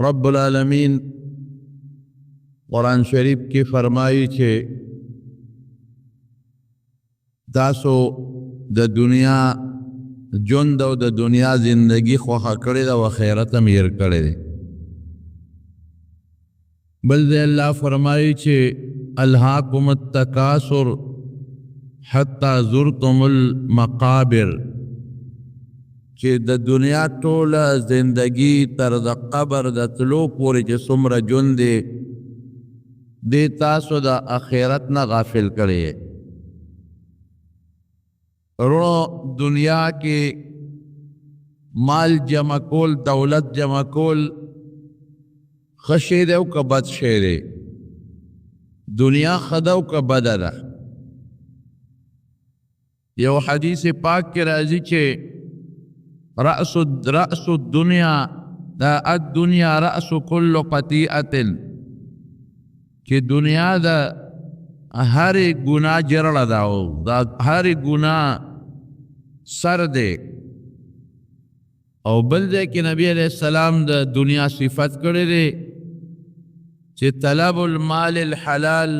رب العالمین قرآن شریف کی فرمائی چھے تاسو د دنیا ژوند او د دنیا زندگی خوښه کړې ده او خیرت هم هیر کړی دی. بل دې الله فرمایي چې الهاکم التکاثر حتی زرتم المقابر، چې د دنیا ټوله زندگی تر د قبر د تلو پورې چې څومره ژوند دی دې تاسو د آخرت نه غافل کړی. رونو دنیا کې مال جمع کول، دولت جمع کول ښه شی دی او که بد شی دی؟ دنیا ښه ده او که بده ده؟ یو حدیث پاک کې راځي چې رأس الدنیا دا الدنیا رأس کل قطیعة، چې دنیا دا هر گناہ جرړه ده او دا هر گناہ سر دی. او بل دی کې نبی علیہ السلام د دنیا صفت کړی دی چې طلب المال الحلال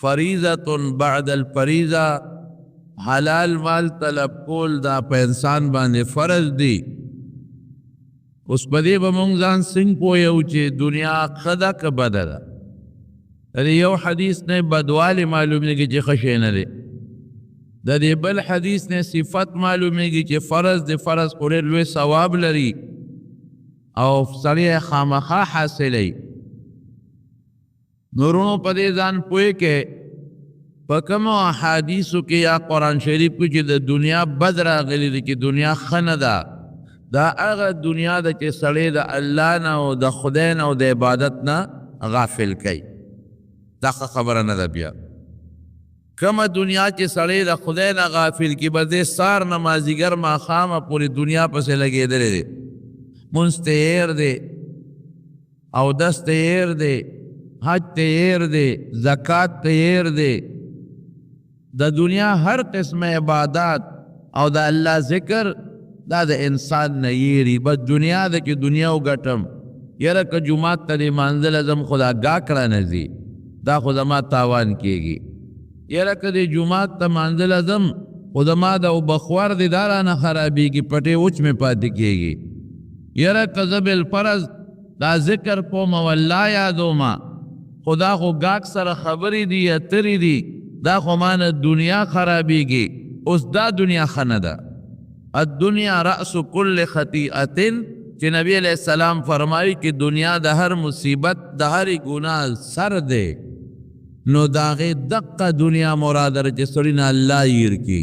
فریضة بعد الفریضة، حلال مال طلب کول دا په انسان باندې فرض دی. اوس په دې به مونږ ځان څنګه پوهیو چې دنیا ښه ده که بده ده؟ د یو حدیث نه بدوالی معلومیږي چې ښه شی نه دی، د دې بل حدیث نه صفت معلومیږي چې فرض د فرض خو ډېر لوی ثواب لري او سړی یې خامخا حاصلی. نورونو په دې ځان پوهې کې په کومو احادیثو کې یا قرآن شریف کې چې د دنیا بد راغلی دی چې دنیا ښه نه ده، دا هغه دنیا ده چې سړی د الله نه او د خدای نه او د عبادت نه غافل کوي. دا خبره نه ده. بیا کومه دنیا چې سړی د خدای نه غافل کی به دې سار نه مازدیګر ماښامه پورې دنیا پسې لګېدلی دی، مونځ ته هیر دی، اودس ته هیر دی، حج ته هیر دی، زکات ته هیر دی، د دنیا هر قسم عبادات او د الله ذکر دا د انسان نه یېري. بس دنیا ده چې دنیا وګټم، یاره که جومات ته دې مانځله ځم خو دا ګاک رانه ځي، دا خو زما تاوان کېږي. یاره که دې جومات ته مانځله ځم خو زما د بخوار دې دا رانه خرابېږي، پټې وچ مې پاتې کېږي. یاره که زه بالفرض دا ذکر کوم او الله یادومه خو دا خو ګاک سره خبرې دي یا ترې دي، دا خو مانه دنیا خرابېږي. اوس دا دنیا ښه نه ده. الدنیا رأس کل خطیئة، چې نبی علیہ السلام فرمایي کہ دنیا د هر مصیبت د هر گناہ سر دی. نو د هغې دقه دنیا مراد ده چې سړي نه الله هیر کي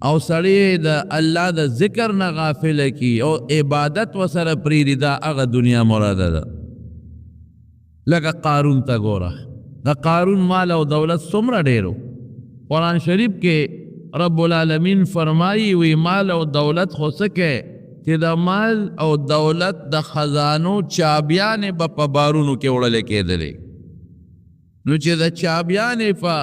او سړی د الله د ذکر نه غافله کي او عبادت ورسره پرېږدي، دا هغه دنیا مراده ده. لکه قارون ته ګوره، د قارون مال او دولت څومره ډېر و. قرآن شریف کې رب العالمین فرمایي وی مال او دولت خو څه کوي چې د مال او دولت د خزانو چابیانې به په بارونو کې وړلې کېدلې. نو چې د چابیانې په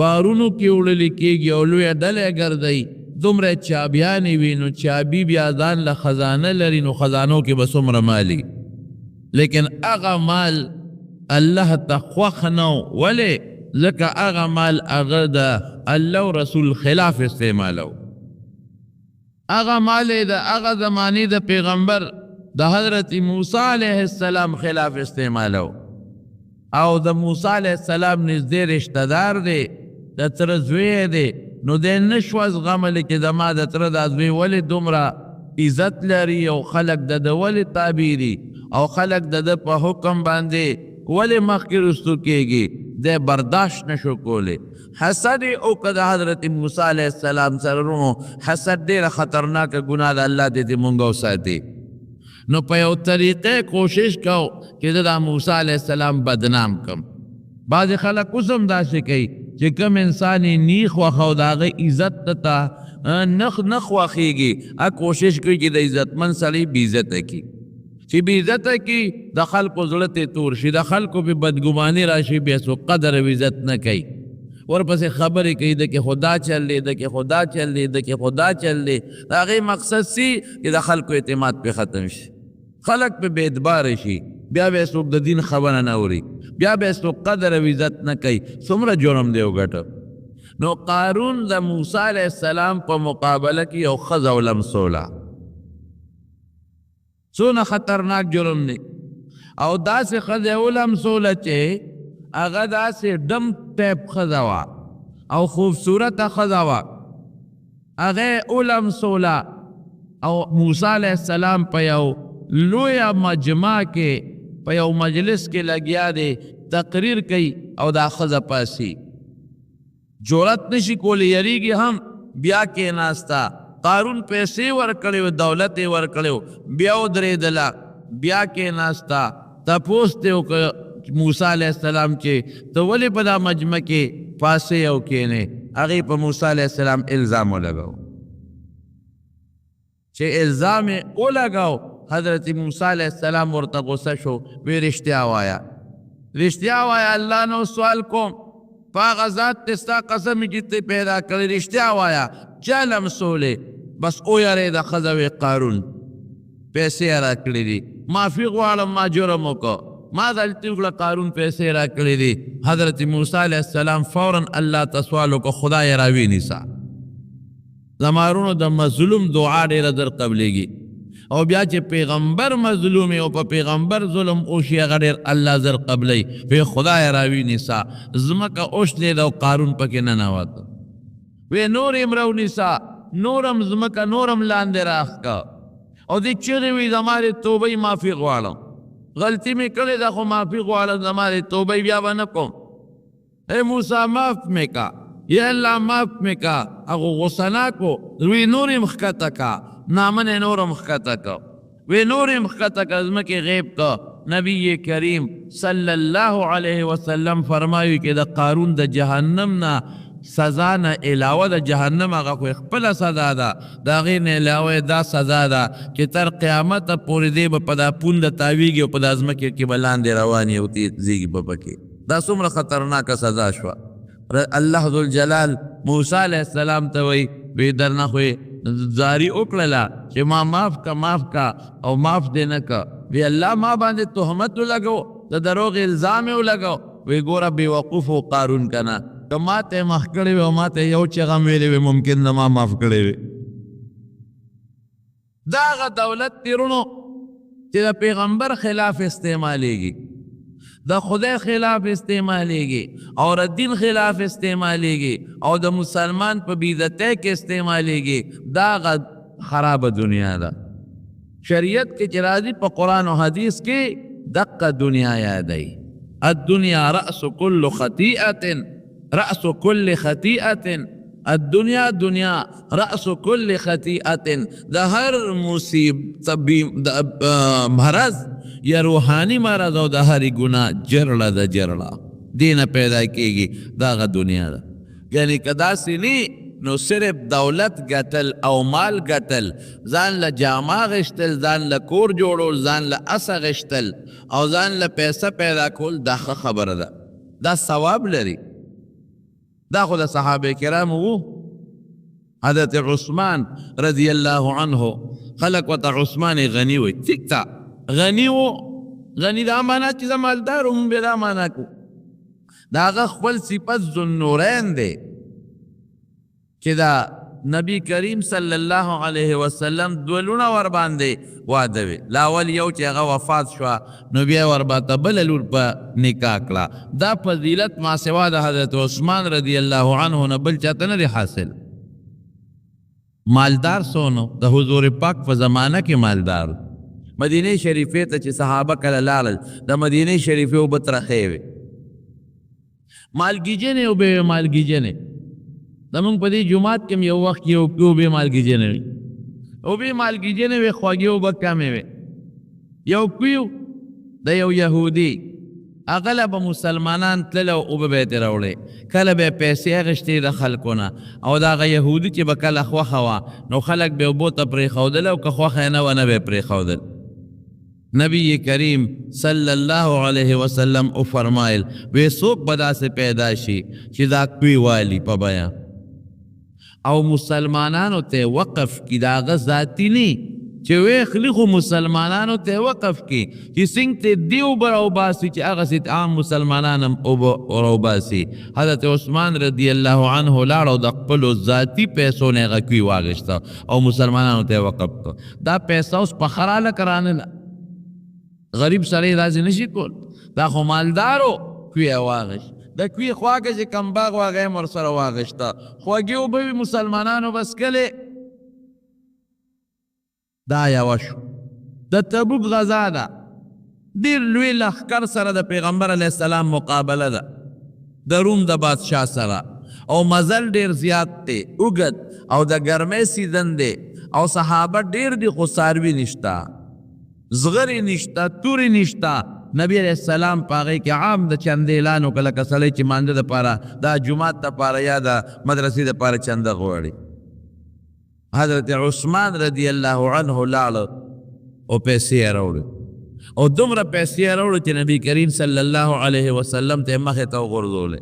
بارونو کې وړلې کېږي او لویه ډلې ګرځئ، دومره چابیانې وي نو چابي بیا ځان له خزانه لري، نو خزانو کې به څومره مالي. لیکن هغه مال الله ته خوښ نه و. ولې؟ ځکه هغه مال هغه د الله و رسول خلاف استعمالو. هغه مال د هغه زمانی د پیغمبر د حضرت موسی علیہ السلام خلاف استعمالو، او د موسی علیہ السلام نږدې رشتہ دار دی، د تره زوی دی. نو دی نشوه زغملی چې زما د تره دا زوی ولې دومره عزت لري او خلک د ده ولې تابع دي او خلک د ده په حکم باندې ولې مخکې رستو کېږي، دی برداشت نشو کولی. حسد او که د حضرت موسی علیہ السلام سره رونو حسد ډېره خطرناکه ګناه ده، الله دې مونږ وساتي. نو په یو طریقې کوشش کو چې زه د موسی علیہ السلام بدنام کم. بعضې خلک اوس هم داسې کوي چې کوم انسان یې نی خوښه او د هغه عزت ته نه خوښېږي، کوشش کوي چې د عزتمند سړي بې عزته کړي، چې بې عزته کړي د خلکو زړه ته تور شي، د خلکو پې بدګماني راشي، بیا څوک قدر او عزت نه کوي. ورپسې خبرې کوي د کې خدا چل دی، د کې خدا چل دی، د کې خدا چل دی. د هغې مقصد سی چې د خلکو اعتماد پې ختم شي. خلق په بیدبار شي، بیا به څوک د دین خبره نه اوري، بیا به څوک قدر او عزت نه کوي. څومره جرم دی وګټه. نو قارون د موسی علیه السلام په مقابله کې یو ښځه ولمسوله. څونه خطرناک جرم دی. او داسې ښځه ولمسوله چې هغه داسې ډم ټیپ ښځه وه او خوبصورته ښځه وه. هغه ولمسوله او موسی علیه السلام په یو لویه مجمع کې په یو مجلس کې لګیا دی تقریر کوي او دا ښځه پاسي جرأت نشي کولی، یریږي هم. بیا کېناسته، قارون پیسې ورکړې، دولت یې ورکړی، بیا ودرېدله، بیا کېناسته. تپوس ته وکړه موسی علیه السلام چې ته ولې په دا مجمع کې پاسې او کېنې؟ هغې په موسی علیه السلام الزام ولګاو. چې الزام یې ولګاو، حضرت موسی علیه السلام ورته غصه شو، وی رښتیا وایه، رښتیا وایه، الله نو سوال کوم، په هغه ذات ته ستا قسم چې ته پیدا کړی، رښتیا وایه، چا لمسولې؟ بس ویرېده ښځه، وی قارون پیسې یې راکړې دي، معافي غواړم، ما جرم وکړو، ما غلطي وکړه، قارون پیسې راکړې دي. حضرت موسی علیه السلام فوراً الله ته سوال وکړو، خدای راوینیسه. زمارونو د مظلوم دعا ډېره در قبلیږي، او بیا چې پیغمبر مظلوم او په پیغمبر ظلم وشي هغه ډېر الله زر قبلی. وی خدای راوینیسه، ځمکه اوښلېده او قارون پکې ننوته. وی نور یې مرونیسه، نورم ځمکه نورم لاندې راښکه. او دې چغې وی زما د توبې معافي غواړم، غلطی میں کړې ده خو معافي غواړم، زما د توبې بیا به نه کوم. اے موسی معاف مې کا، یا الله معاف مې کا. هغه غصه ناکو، وی نور یې مښکته کا، نامن یې نور مښکته کا، وی نور یې مښکته کا، ځمکې غیب کا. نبی کریم صلی الله علیه وسلم فرمایي چې د قارون د جهنم نه سزا نه علاوه د جهنم هغه خو خپله سزا ده، د هغې نه علاوه دا سزا ده چې تر قیامته پورې دی به په دا پونده تاویږي او په دا ځمکې کې به لاندې روان یې او تیزیږي به پکې. دا څومره خطرناکه سزا شوه. الله ذوالجلال موسی علیه السلام ته وی درنه خو یې زاري وکړله چې ما معاف کا، معاف کا، او معاف دې نه که. وی الله ما باندې تهمت ولګو، د دروغ الزام یې ولګو. وی ګوره بېوقوف و قارون که نه، که ما ته مخ کړی وي او ما ته یو چغه ویلی وي ممکن نه ما معاف کړی وي. دا هغه دولت تیرونو چې د پیغمبر خلاف استعمالیږي، د خدای خلاف استعمالیږي، او د دین خلاف استعمالیږي، او د مسلمان په بیدتۍ کې استعمالیږي. دا هغه خرابه دنیا ده. شریعت کې چې راځي په قرآن او حدیث کې دقه دنیا یادوي. الدنیا رأس كل خطیئة، رأس كل خطیئة، الدنیا دنیا رأس كل خطیئة. د هر مصیبت مرض یا روحانی مرض او د هر گناه جرړه ده، جرړه دینه پیدا کیږي. دا غ دنیا ده. یعنی که داسې نه نو صرف دولت ګټل او مال ګټل، ځان له جامه غشتل، ځان له کور جوړول، ځان له اسه غشتل او ځان له پیسه پیدا کول، دا ښه خبره ده، دا ثواب لري. دا خو د صحابه کرام وو. حضرت عثمان رضی الله عنه خلق ورته عثمان غنی وی، ټیک تا غنی وو، غنی دا معنا چې مالدار هم به دا معنا کو. دا هغه خپل صفت ذوالنورین دی چې دا نبی کریم صلی الله علیه وسلم دولونه ور باندې واده وی. لاول یو چې هغه وفات شوه نو بیا ور باندې بله لور په نکاح کړه. دا فضیلت ما سوا د حضرت عثمان رضی الله عنه نه بل چاته نه دی حاصل. مالدار سونو د حضور پاک په زمانه کې مالدار. مدینه شریفې ته چې صحابه کله لاړل، د مدینه شریفې اوبه ترخې وې، مالګیجنې اوبه، مالګیجنې. زمونږ په دې جومات کې یو وخت کې اوبه مالګیجنې وې، اوبه مالګیجنې وې، خوږې اوبه کمې وې. یو کویو د یو یهودي هغه له به مسلمانان تلل او اوبه به یې ترې راوړې، کله به یې پیسې اخیستې د خلکو نه، او د هغه یهودي چې به کله خوښه وه نو خلک به یې اوبو ته پرېښودل، او که خوښه یې نه وه نه به یې پرېښودل. نبی کریم صلی الله علیه وسلم او فرمایل وی څوک به داسې پیدا شي چې دا کوی والی په بیان او مسلمانانو ته وقف کی دا هغه ذاتي نه چې ویخلی خو مسلمانانو ته وقف کی چې څنګه ته دیو براو باسی چې هغه سي عام مسلمانان هم براو باسی. حضرت عثمان رضی الله عنه لاړو د خپلو ذاتی پیسو نه هغه کوي واغشته او مسلمانانو ته وقف کړ. دا پیسه اوس په خراله کرانه غریب سړی راځي نشي کول، دا خو مالدارو کوي واغش د کوي خواږه چې کم باغ واغې مر سره واغشته خواږې وبوي مسلمانانو بس کله. دا یوه شو. د تبوک غزا ده ډېر لوی لښکر سره د پیغمبر علیه السلام مقابله ده د روم د بادشاه سره او مزل ډېر زیات دی اوږد او د ګرمۍ سیزن دی او صحابه ډېر دي خو څاروي نشته، زغرې نشته، تورې نشته. نبی علیہ السلام په هغې کې عام د چندې اعلان وکړه لکه سړی چې مانده دپاره دا جومات دپاره یا د مدرسې دپاره چنده غواړي. حضرت عثمان رضی الله عنه لاړه او پیسې یې راوړې او دومره پیسې یې راوړې چې نبی کریم صلی الله علیه وسلم ته یې مخې ته وغورځولې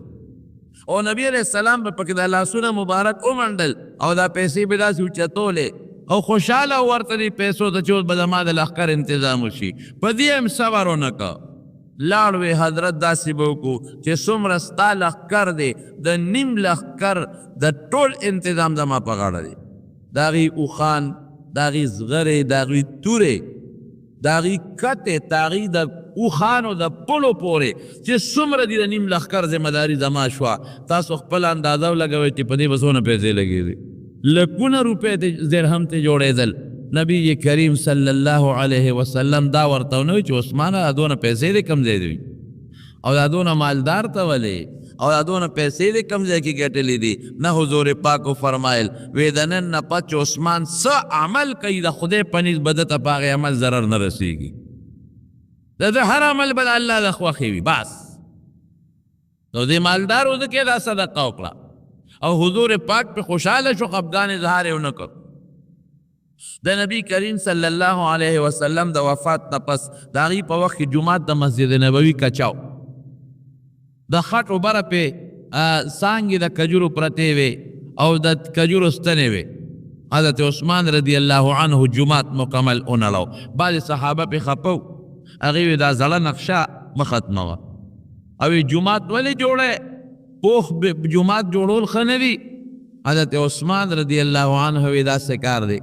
او نبی علیہ السلام به پکې د لاسونه مبارک ومنډل او دا پیسې به داسې اوچتولې او خوشحاله ورته دې پیسو ته چې اوس به زما د لښکر انتظام وشي. په دې هم صبر ونه که لاړ وې حضرت داسې به وکړو چې څومره ستا لښکر دی د نیم لښکر د ټول انتظام زما په غاړه دی. د هغې اوښان، د هغې زغرې، د هغې تورې، د هغې کتې، د هغې د اوښانو د پلو پورې چې څومره دي د نیم لښکر ذمهداري زما شوه. تاسو خپل اندازه ولګوئ چې په دې به څونه پیسې لګېدې. لکونه روپۍ درهم ته جوړېدل. نبی کریم صلی الله علیه وسلم دا ورته ونه وایي چې عثمانه دا دونه پیسې دې کوم ځای دي او دا دونه مالدار ته ولې او دا دونه پیسې دې کوم ځای کې ګټلې دي. نه حضور پاکو فرمایل وی د نن نه پس عثمان څه عمل کوي د خدای په نزد به ده ته په هغې عمل ضرر نه رسېږي. د ده هر عمل به د الله د خوښې وي بس. نو دې مالدارو ځکې دا صدقه وکړه او حضور پاک په خوشحاله شو، خفګان اظهار یې ونه کړ. د نبی کریم صلی الله علیه وسلم د وفات نه پس د هغې په وخت کې جومات د مسجد نبوي کچاو د خټو بره پې څانګې د کجورو پرتې وې او د کجورو ستنې وې. حضرت عثمان رضی الله عنه جومات مکمل ونړو. بعضې صحابه پې خفه و، هغې وې دا زړه نقشه مه ختموه او جومات ولې جوړی پوخ جومات جوړول ښه نه دي. حضرت عثمان رضی الله عنه وی داسې کار دی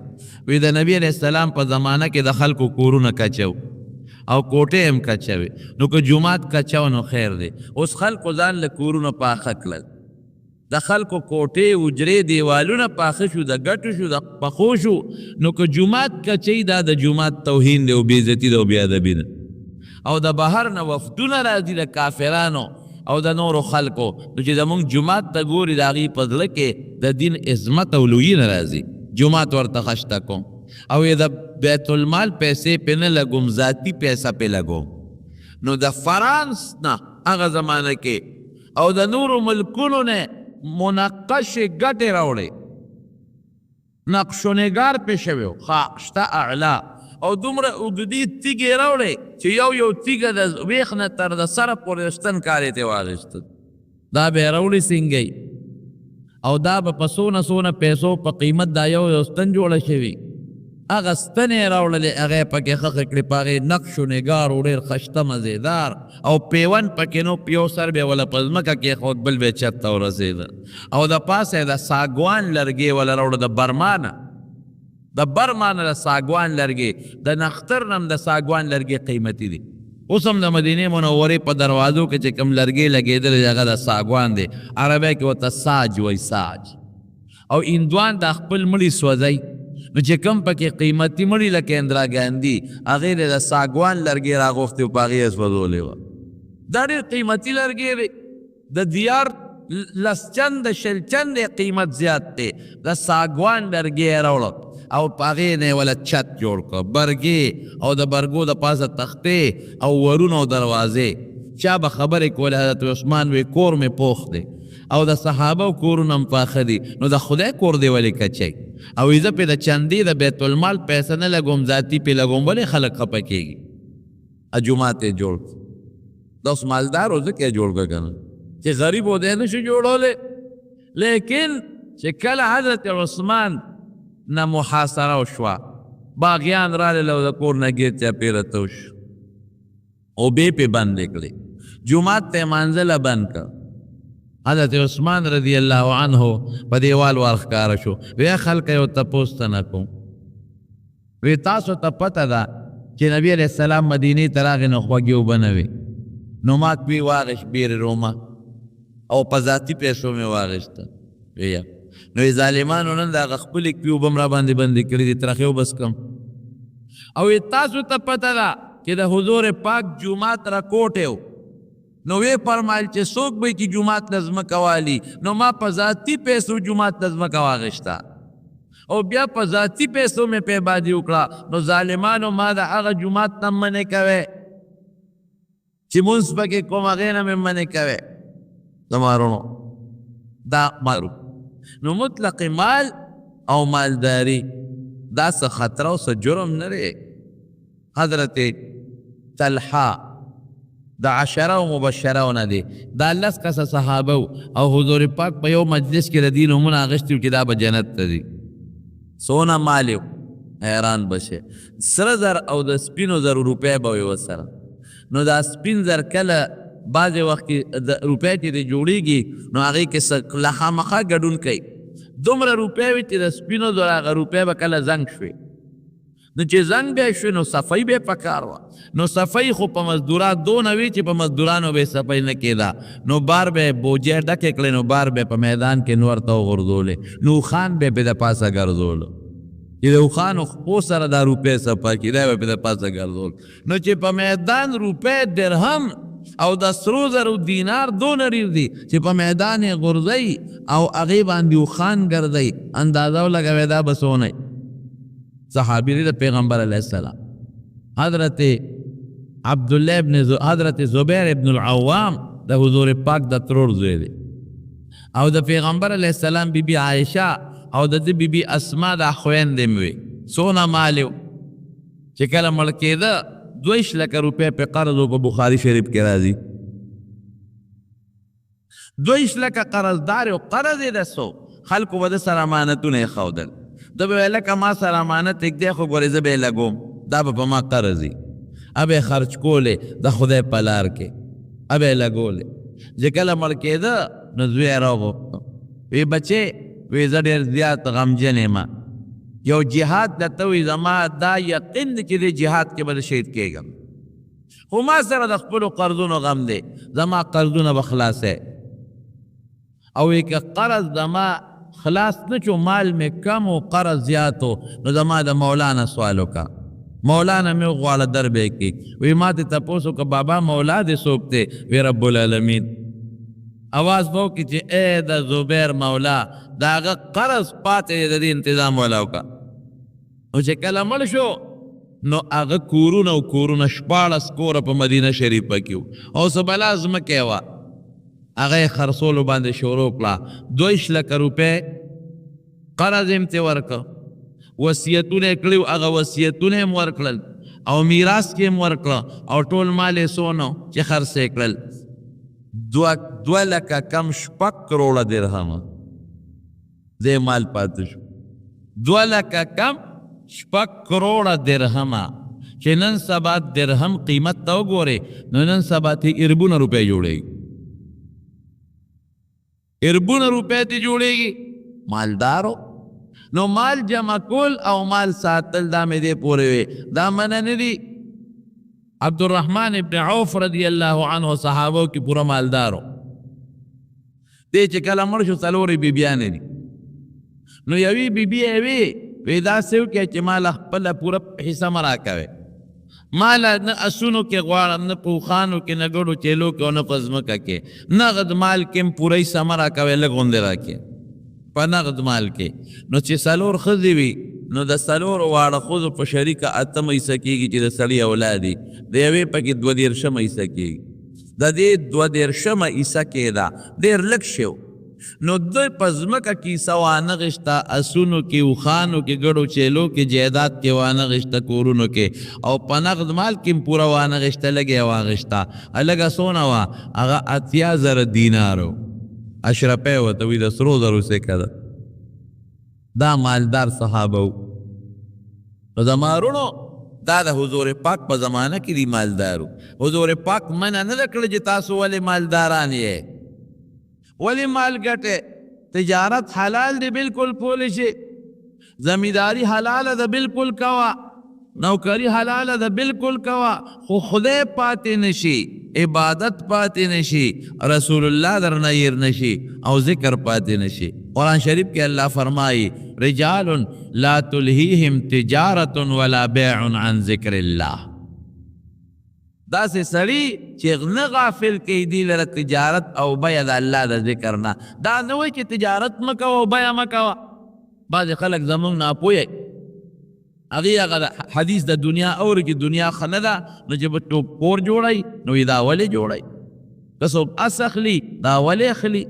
وی د نبی علیہ السلام په زمانه کې د خلکو کورونه کچو او کوټې هم کچوي، نو که جومات کچو نو خیر دی. اوس خلکو ځان له کورونه پاخه کړل، د خلکو کوټې حجرې دیوالونه پاخه شو، د ګټو شو، د پخو شو. نو که جومات کچوي دا د جومات توهین دی او بېعزتي ده او بېادبي ده. او د بهر نه وفدونه راځي د کافرانو او د نورو خلکو، نو چې زمونږ جومات ته ګوري د هغې په زړه کې د دین عظمت او لویي نه راځي. جومات ورته خشته کوم او یې د بیت المال پیسې پې نه لګوم، ذاتي پیسه پې لګوم. نو د فرانس نه هغه زمانه کې او د نورو ملکونو نه منقشې ګټې راوړې، نقش و نگار پې شوی و ښه شته اعلا او دومره اوږدې تیږې راوړې چې یو تیږه د ویښ نه تر د سره پورې ستن کارې ته واخیسته. دا به یې راوړې سینګۍ او دا به په څونه پیسو په قیمت دا یو ستن جوړه شوي. هغه ستنې یې راوړلې، هغه یې پکې ښخې کړې، په هغې نقش و نګار و ډېر ښایسته مزېدار او پیوند پکې نو، یو سر به یې وله په ځمکه کېښود بل به یې چت ته ورسېده او د پاسه یې د ساګوان لرګې وله راوړه د برمانه د ساګوان لرګې، د نختر نه هم د ساګوان لرګې قیمتي دي. اوس هم د مدینې منورې په دروازو کې چې کوم لرګې لګېدلې هغه د ساګوان دی، عربی کې ورته ساج وایي ساج. او هندوان دا خپل مړي سوځوي، نو چې کوم پکې قیمتي مړي لکه اندرا ګاندي هغې د ساګوان لرګې راغوښتې و په هغې یې سوځولې وه. دا ډېر قیمتي لرګې دی، د دیار لس چنده شل چنده قیمت زیات دی. د ساګوان لرګې یې راوړه او په هغې نه یې وله چت جوړ کړه، برګې او د برګو د پاسه تختې او ورونه او دروازې. چا به خبرې کولې حضرت عثمان وی کور مې پوخ دی او د صحابه کورونه هم پاخه دي، نو د خدای کور دی ولې کچی او زه پې د چندې د بیت المال پیسه نه لګوم، ذاتي پې لګوم، ولې خلک خفه کېږي. جومات یې جوړ کړ. دا اوس مالدار و ځکه یې جوړ کړه که نه، چې غریب و دی نه شو جوړولی. لیکن چې کله حضرت عثمان نه محاصره وشوه باغیان راغلل او د کور نه ګیر چاپېره تو شو اوبې پې بندې کړې جومات ته یې مانځله بند کړ حضرت عثمان رضی الله عنه په دیوال ورښکاره شو وی خلکه یو تپوس ته نه کوم وی تاسو ته پته ده چې نبی علیه السلام مدینې ته راغی نو خوږې اوبه نه وې نو ما کوي واغېشت بیرې رومه او په ذاتي پیسو مې واغېسته ویه نو ظالمانو نن د هغه خپلې کوي اوبه م را باندې بندې کړي دي ترخې اوبه څکم او تاسو ته پته ده چې د حضور پاک جومات را کوټې نو وی فرمایل چې څوک به چې جومات ته ځمکه والي نو ما په ذاتي پیسو جومات ته ځمکه واغېسته او بیا په ذاتي پیسو مې پېبادي وکړه نو ظالمانو ما د هغه جومات نه منې کوې چې مونځ پکې کوم هغې نه مې منې کوې زما وروڼو دا معروف نو مطلق مال او مالداری دا څه خطره او څه جرم نه دی حضرت طلحه د عشره و مبشره نه دی دا لس کسه صحابه او حضور پاک په یو مجلس کې د دین نومونه اخیستي چې دا به جنت ته ځي څونه مال یو حیران بشه سره زر او د سپینو زرو روپۍ به وي ورسره نو دا سپین زر کله بعضې وخت کې د روپۍ چې د جوړېږي نو هغې کې له خامخا ګډون کوي دومره روپۍ وي چې د سپینو زرو هغه روپۍ به کله زنګ شوې نو چې زنګ بیا شوې نو صفۍ به یې پکار وه نو صفۍ خو په مزدورات دونه وي چې په مزدورانو به یې صفۍ نه کېده نو بار به یې بوجۍ ډکې کړې نو بار به یې په میدان کې نور ته وغورځولې نو اوښان به یې پې د پاسه ګرځولو چې د اوښانو خپو سره دا روپۍ صفا کړي دا به یې پې د پاسه ګرځول نو چې په میدان روپۍ درهم او د سرو زرو دینار دونه ډېر دي چې په میدان یې غورځوي او هغې باندې اوښان ګرځوي اندازه ولګوئ دا به څونه صحابي دی د پیغمبر علیه السلام حضرت عبدالله ابن حضرت زبیر ابن العوام د حضور پاک د ترور زوی دی او د پیغمبر علیه السلام بی بی عایشه او د بی بی اسما د خویندې مې وي څونه مال یو چې کله مړ کېده 2 لکه روپۍ په قرض و په بخاري شریف کې راځي 2 لکه قرضدار او قرض یې د څو خلکو به د سره امانتونه یې ښودل ده به لکه ما سره امانت اږدی خو ګورې زه به یې لګوم دا به په ما قرض وي ابه یې خرچ کولې د خدای په لار کې ابه یې لګولې چې کله مړ کېده نو زوی یې راوغوښته وی بچې وی زه ډېر زیات غمجن یم یو جهاد درته وي زما دا یقین دی چې دې جهاد کې به شهید کېږم خو ما سره د خپلو قرضونو غم دی زما قرضونه به خلاصې او وی که قرض زما خلاص نه چو مال میں کم و قرض زیاتو نو زما د مولانا سوالو کا مولانا میں غواړه در به کی وی ما ته تپوسو که بابا مولا دې څوک دی وی رب العالمین आवाज وو کی چې اے د زبیر مولا دا هغه قرض پاتې د دې تنظیم ولاو کا او چې کله مړ شو نو هغه کورونه شپاړس کوره په مدینه شریفه کې او څه بلا ځمکې وه هغه یې خرڅولو باندې شروع کړه 2 لکه روپۍ قرض یې ورته ورکړه وصیتونه یې کړي هغه وصیتونه یې ورکړل او میراث کې یې ورکړه او ټول مال یې څونه چې خرڅ یې کړل 2 لکه کم 6 کروړه درهمه دې مال پاتې شو 2 لکه کم 6 کروړه درهمه چې نن سبا درهم قیمت ته وګورې نو نن سبا ته اربونه روپۍ جوړېږي اربونه روپۍ ته جوړېږي مالدارو نو مال جمع کول او مال ساتل دا مې دې پورې وي دا منه نه دي عبدالرحمن ابن عوف رضی الله عنه صحابو کې پوره مالدارو دې چې کله مړ شو څلورې بیبیانې دي نو یوې بیبي یې وی داسې وکړه چې مال خپله پوره حصه مه راکوې مالا نه اسونو کې غواړم نه په اوښانو کې نه ګډو چیلو کې او نه په ځمکه کې نغد مال کې هم پوره حصه مه راکوې لږ غوندې راکړې په نغد مال کې نو چې 4 ښځې وي نو د 4 واړه ښځو په شریکه 8 حصه کېږي چې د سړي اولاد دي د یوې پکې 22 حصه کېږي د دې 22 حصه کېده ډېر لږ شو نو دوی په ځمکه کې حصه وانغېسته اسونو کې اوښانو کې ګډو چیلو کې جایداد کې وانغېسته کورونو کې او په نغد مال کې هم پوره وانغېسته لږه یې واغېسته لږه څونه وه هغه 80,000 دینارو اشرفی ورته وي د سرو زرو سکه ده دا مالدار صحابه و نو زمارونو دا د حضور پاک په زمانه کې دی مالدارو. حضور پاک منع نه کړ چې تاسو ولې مالداران یې، ولې مال ګټه. تجارت حلال دی بالکل پولی شي، زمینداری حلال ده بالکل کوا، نوکری حلال ده بالکل کوا، خو خدای پاتې نشي، عبادت پاتې نشي، رسول الله در نیر نشي او ذکر پاتې نشي. قرآن شریف کې الله فرمائی رجال لا تلهیهم تجارت ولا بیع عن ذکر الله. دا سه سړی چې نه غافل کې دی لره تجارت او بیع د الله د ذکر نه. دا نه وایي چې تجارت مکوه او بیع مکوه. بعض خلک زمونږ ناپوهه هغې هغه حدیث د دنیا اوري چې دنیا ښه نه ده، نو چې به ټوپ کور جوړی نو دا ولې جوړی، که څوک اس اخلي دا ولې اخلي،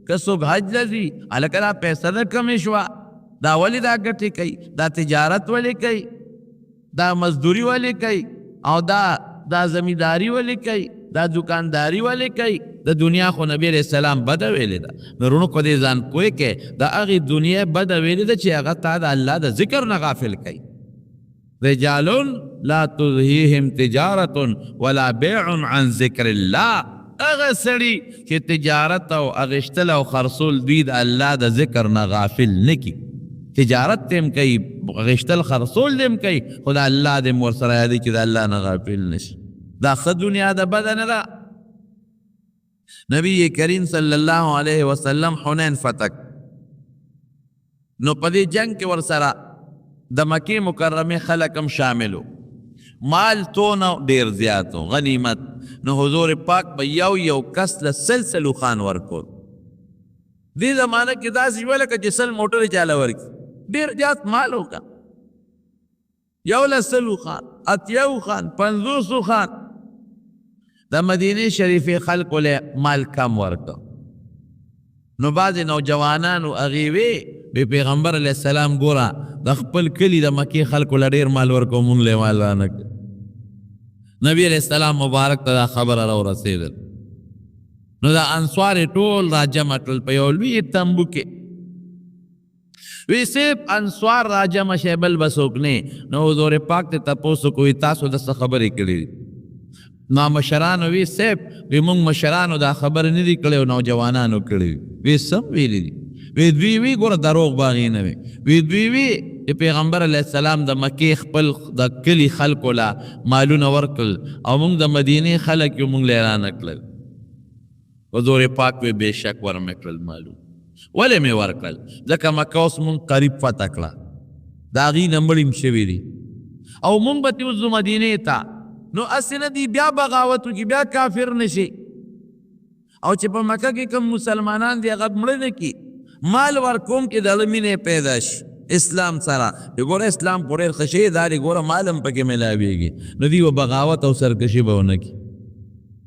که څوک حج ته ځي هلکه دا پیسه ده کمې شوه دا ولې دا ګټې کوي، دا تجارت ولې کوي، دا مزدوري ولې کوي، او دا زمینداری ولې کوي، دا دکانداری ولې کوي. د دنیا خو نبی علیہ السلام بده ویلې ده. نو رونو کو دې ځان پوه کې د هغې دنیا بده ویلې ده چې هغه تا د الله د ذکر نه غافل کوي. رجال لا تلهیهم تجارت ولا بیع عن ذکر الله. هغه سړي چې تجارت او اغشتل او خرصول دوی د الله د ذکر نه غافل نه کی. تجارت تیم کوي، اغشتل خرصول تیم کوي، خو د الله دې ورسره یادوي چې د الله نه غافل نشي. دا ښه دنیا د بده نه ده. نبی کریم صلی اللہ علیہ وسلم حنین فتح نو پدی جنگ کے ورسرا د مکی مکرمی خلقم شاملو، مال تو نو دیر زیادو غنیمت. نو حضور پاک با یو کس لسلسلو خان ورکو. دی زمانہ کی دا سیوہ لکا جسل موٹر چالا ورکی دیر زیاد مال ہوگا، یو لسلو خان، اتیو خان، 500 خان. دا مدینه شریف خلقو لے مال کم ورکو. نو بعض نوجوانانو اغیوی بی پیغمبر علیہ السلام گورا دا خپل کلی دا مکی خلقو لدیر مال ورکو، مونگ لے مال رانک. نبی علیہ السلام مبارک تا دا خبر رو رسیدل. نو دا انسوار ټول را جمع ټول پیولوی تنبو کے وی سیب انسوار را جمع شیبل بسوکنے. نو حضور پاک تے تپوسو کوئی تاسو دست خبری کلی ما مشرانو وی سیب وی مونگ مشرانو دا خبر ندی کلی و نوجوانانو کلی وی سم ویلی دی وی دوی وی گورا دروغ باغی نوی وی دوی وی پیغمبر علیہ السلام دا مکی خپل دا کلی خلقو لا مالون ورکل او مونگ دا مدینی خلق یو مونگ لیران اکلل. حضور پاک وی بے شک ورمکلل مالون ولی میں ورکل ذکا مکوس مونگ قریب فتح کلا دا غی نمبریم شوی دی او مونگ بتی وزو مدینی تا. نو اسنه دی بیا بغاوتو کی بیا کافر نشي او چې په مکه کې کوم مسلمانان دی هغه مړه نه کی مال ورکوم کې د لمینه پیدا شي اسلام سره. وګوره اسلام پورې خشي داري ګوره مالم پکې ملاويږي. نو دی و بغاوت او سرکشي به ونه کی.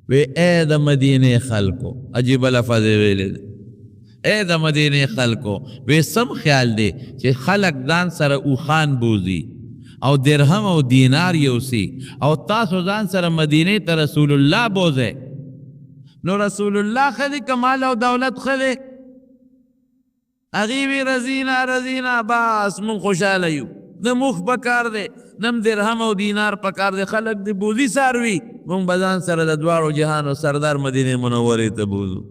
وی اے د مدینه خلکو عجیب لفظ ویل، اے د مدینه خلکو وی سم خیال دی چې خلق ځان سره او خان بوزي او درهم او دینار یوسی او تاسو ځان سره مدینه ته رسول الله بوزه. نو رسول الله خدي کمال او دولت خدي اغیوی رزینا باس من خوشحاله یو د مخ پکار دی نم درهم او دینار پکار دی خلق دی بوزی ساروی من بزان سره د دوارو جهان او سردار مدینه منوره ته بوزو.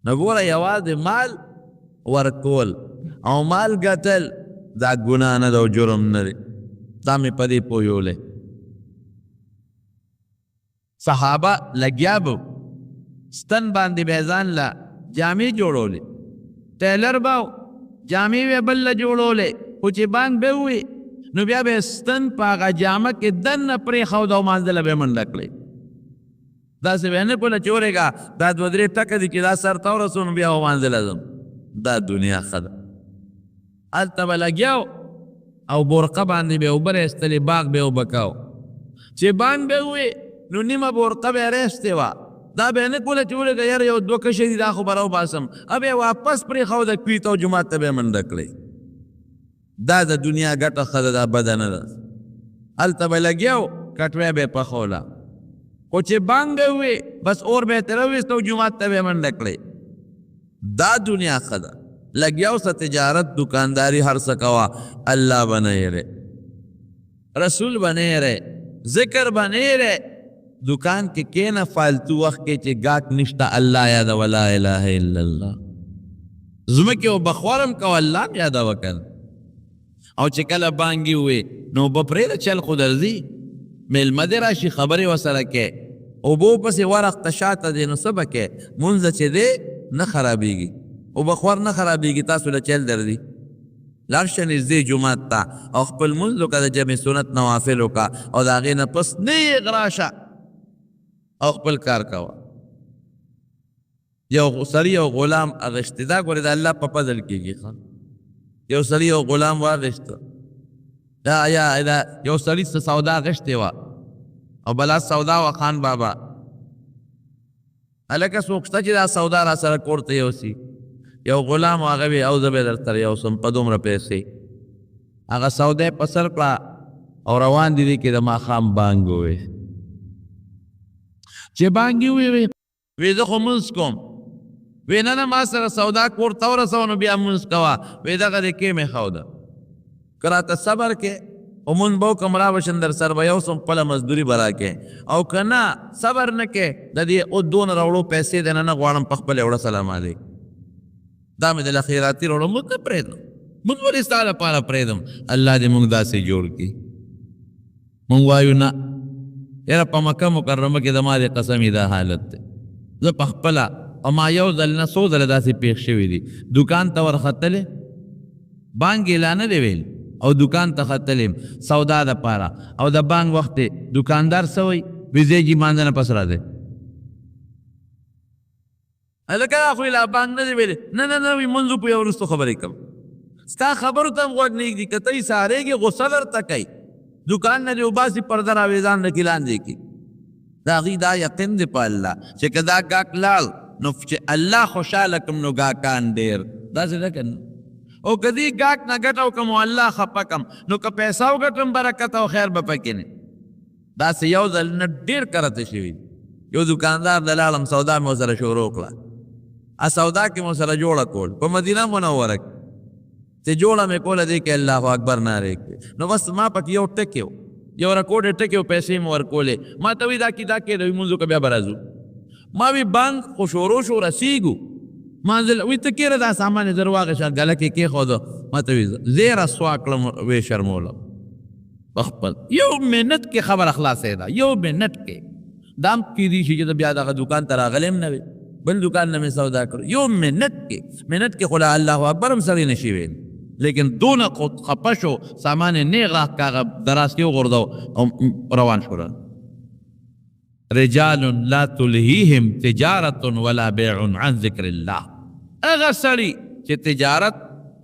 نګوره یواز مال ورکول او مال ګټل دا گناہ نه دا جرم نه دی. دا می پدی پویوله صحابه لگیا بو ستن باندې بیزان لا جامع جوړولې، ټیلر باو جامع وی بل جوړولې خو چې باندې به وي نو بیا به ستن پاغه جامه کې دن پرې خو دا مانځله به منډه کړې. دا څه ونه کوله چورېګا دا دوه درې ټکه دي چې دا سر ته ورسون بیا ومانځله ځم. دا دنیا ښه ده. هلته به لګیاو او برقه باندې به اوبه رایستلې باغ به اوبه کاو چې باندې به وي نو نیمه برقه به یې رایستې وه. دا به یې نه کوله چې ورېږه یاره یو دوه کشه دي دا خو به راوباسم به یې واپس پرېښوده کویت او جومات ته به یې منډه کړې. دا د دنیا ګټه ښه ده دا بده نه ده. هلته به لګیاو کټوی به یې پخوله خو چې بانګ به وي بس اور به یې ترې راویست او جومات ته به یې منډه کړې. دا دنیا ښه ده. لگیاو سا تجارت دکانداری ہر سکوا اللہ بنائے رے. رسول بنے رہے ذکر بنے رہے دکان کے کینا فالتو وقت کے چے گاک نشتا اللہ یاد ولا الہ الا اللہ زمکی و بخورم کو اللہ یاد وکن او چکل بانگی ہوئے نو بپرید چل خودرزی میل مدراشی خبری وسرکے او بو پسی ورق تشاتا دے نو سبکے منزا چے دے نخرابی گی او بخور نخرابی گی تاسو لچل در دی لارشن ازدی جماعت تا او خپل منزو کا دا جمع سنت نوافلو کا او دا غینا پس نی غراشا او خپل کار کوا یو سری او غلام اغشتی دا گوری دا اللہ پا پدل کی گی خان یو سری او غلام واغشتا دا یو سری سودا غشتی وا او بلا سودا و خان بابا الکه سوکشتا چی دا سودا را سر کورتا یو سی یو غلام و آغوی او زبی در تر یو سم پدوم را پیسی آغا سودا پسر کلا او روان دیدی که دا ما خام بانگوی چه بانگی ہوئی وی دا خو منس کم وی نانا ما سر سودا کورتا و رسونو بیا منس کوا وی دا غده که می خودا کراتا صبر کے او من بو کمرا بشندر سر بیو سم پلا مزدوری برا کے او کنا صبر نکے دا دی او دون روڑو پیسے دینا نا غوانم پخپل اوڑا سلام علیک دامی دل خیراتی روڑو مد نا پریدم من ولی سالا پارا پریدم اللہ دی منگ دا سے جوڑ کی منگ وایو نا یرا پا مکہ مکرمہ کی دماری قسمی دا حالت تے زا پخپلا اما یو دلنا سو دل دا سی پیخ شوی دی دکان تا ورخطلے بانگی لانا دے ویل او دکان تا خطلیم سودا دا پارا او دا بانگ وقت دکاندار سوئی ویزے جی ماندنا پس را دے لکه اخوی لا بانگ نه دی ویلې نه نه وی منځو په یو وروستو خبرې کوم ستا خبرو ته هم غوږ نه ایږدي که ته یې سارېږې غصه درته کوي دکان نه دې وباسي پرده راویزان نه کې لاندې کړي د هغوی دا یقین دی په الله چې که دا ګاک لاړ نو چې الله خوشحاله کړم نو ګاکان ډېر داسې نه که او که دې ګاک نه ګټه وکړم او الله خفه کړم نو که پیسه وګټم برکت او خیر به پکې نه داسې یو ځل نه ډېر کرته شوي یو دکاندار د لاړم سودا مې ورسره شروع کړه سودا کې مو سره جوړه کول په مدینه منوره کې چې جوړه مې کوله دی کې الله اکبر نارې کړې نو بس ما پکې یو ټکی یو رکوډ ټکی پیسې مې ورکولې ما ته وی دا کې لوی منځو کې بیا به راځو ما وی بانک خو شروع شو رسیږو ما وی ته کېره دا سامان یې در واخېشه ګله کې کېښوده ما ته وی زیره سوا کړم وی شرموله پخپل یو منټ کې خبره خلاصېده یو منټ کې دام کېدی شي چې بیا دغه دکان ته راغلی هم نه وي بل دکان نه مې سودا کړو یو منټ کې خو لا الله اکبر هم سړی نشي ویل لیکن دونه خپه شو سامان یې نیغ راښکاږه دراز کې وغورځو او روان شول رجال لا تلهیهم تجارت ولا بیع عن ذکر الله هغه سړي چې تجارت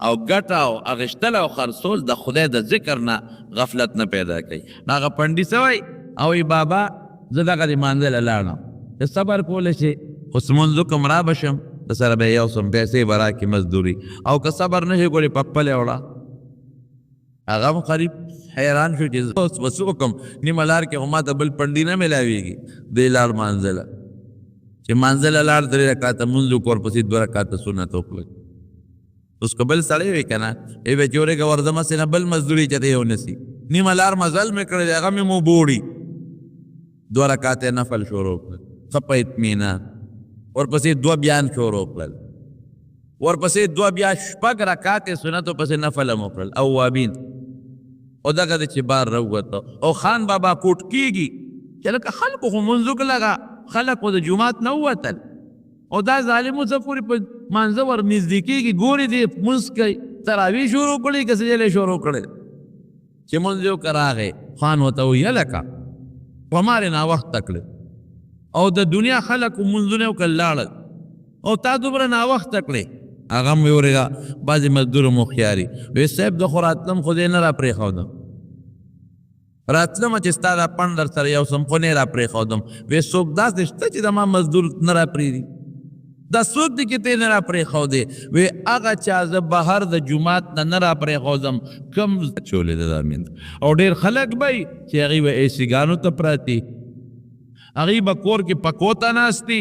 او ګټه او اغشتل او خرڅول د خدای د ذکر نه غفلت نه پیدا کوي نو هغه پنډي سوی او ای بابا زه دغه د مانځه لاړم صبر کولی شي خو سمونځو کوم را بشم د سره به یو سم پیسې به راکړي مزدوري او که صبر نه شي کولی په خپله وړه هغه هم قریب حیران شو چې اوس به څه وکړم نیمه لار کې خو ما ته بل پنډي نه میلاویږي دی لاړ مانځله چې مانځله لاړ 3 رکعته مونځ وکړو ورپسې 2 رکعته سنت وکړل اوس که بل سړی وي که نه ای به چې ورېږه ورځم هسې نه بل مزدوري چېرته یو نسي نیمه لار مزل مې کړی دی هغه مې مو بوړي 2 رکعته نفل شروع کړل ښه په اطمینان ورپسې 2 بیان شروع کړل ورپسې 2 بیا شپږ رکعتې سنتو پسې نفل هم وکړل اوابین او دغه دی چې بار راووته او خان بابا کوټ کېږي چې لکه خلکو خو منځو کې لږه خلک خو د جومات نه ووتل او دا ظالمو څه پورې په مانځه ور نږدې کېږي ګورې دی مونځ کوي تراویح شروع کړي که سجلې شروع کړی چې مونځ یو که راغی خان ورته وویل هلکه په مارې ناوخته کړل او د دنیا خلق منځونه وکړل لاړل او تا دومره ناوخته کړې هغه هم وورېږه بعضې مزدور مخیاري وی صاحب د خو راتلم خو دې نه را پرېښودم راتلم چې ستا دا پڼ در سره یو سم خو نه را پرېښودم وی څوک داسې شته چې د ما مزدور نه را پرېږدي دا څوک دی چې ته نه را پرېښودې وی هغه چا زه بهر د جومات نه را پرېښودم کم چولې ده دا میند او ډېر خلک به وي چې هغوی به ایسیګانو ته پراتې هغوی به کور کې پکو ته ناستي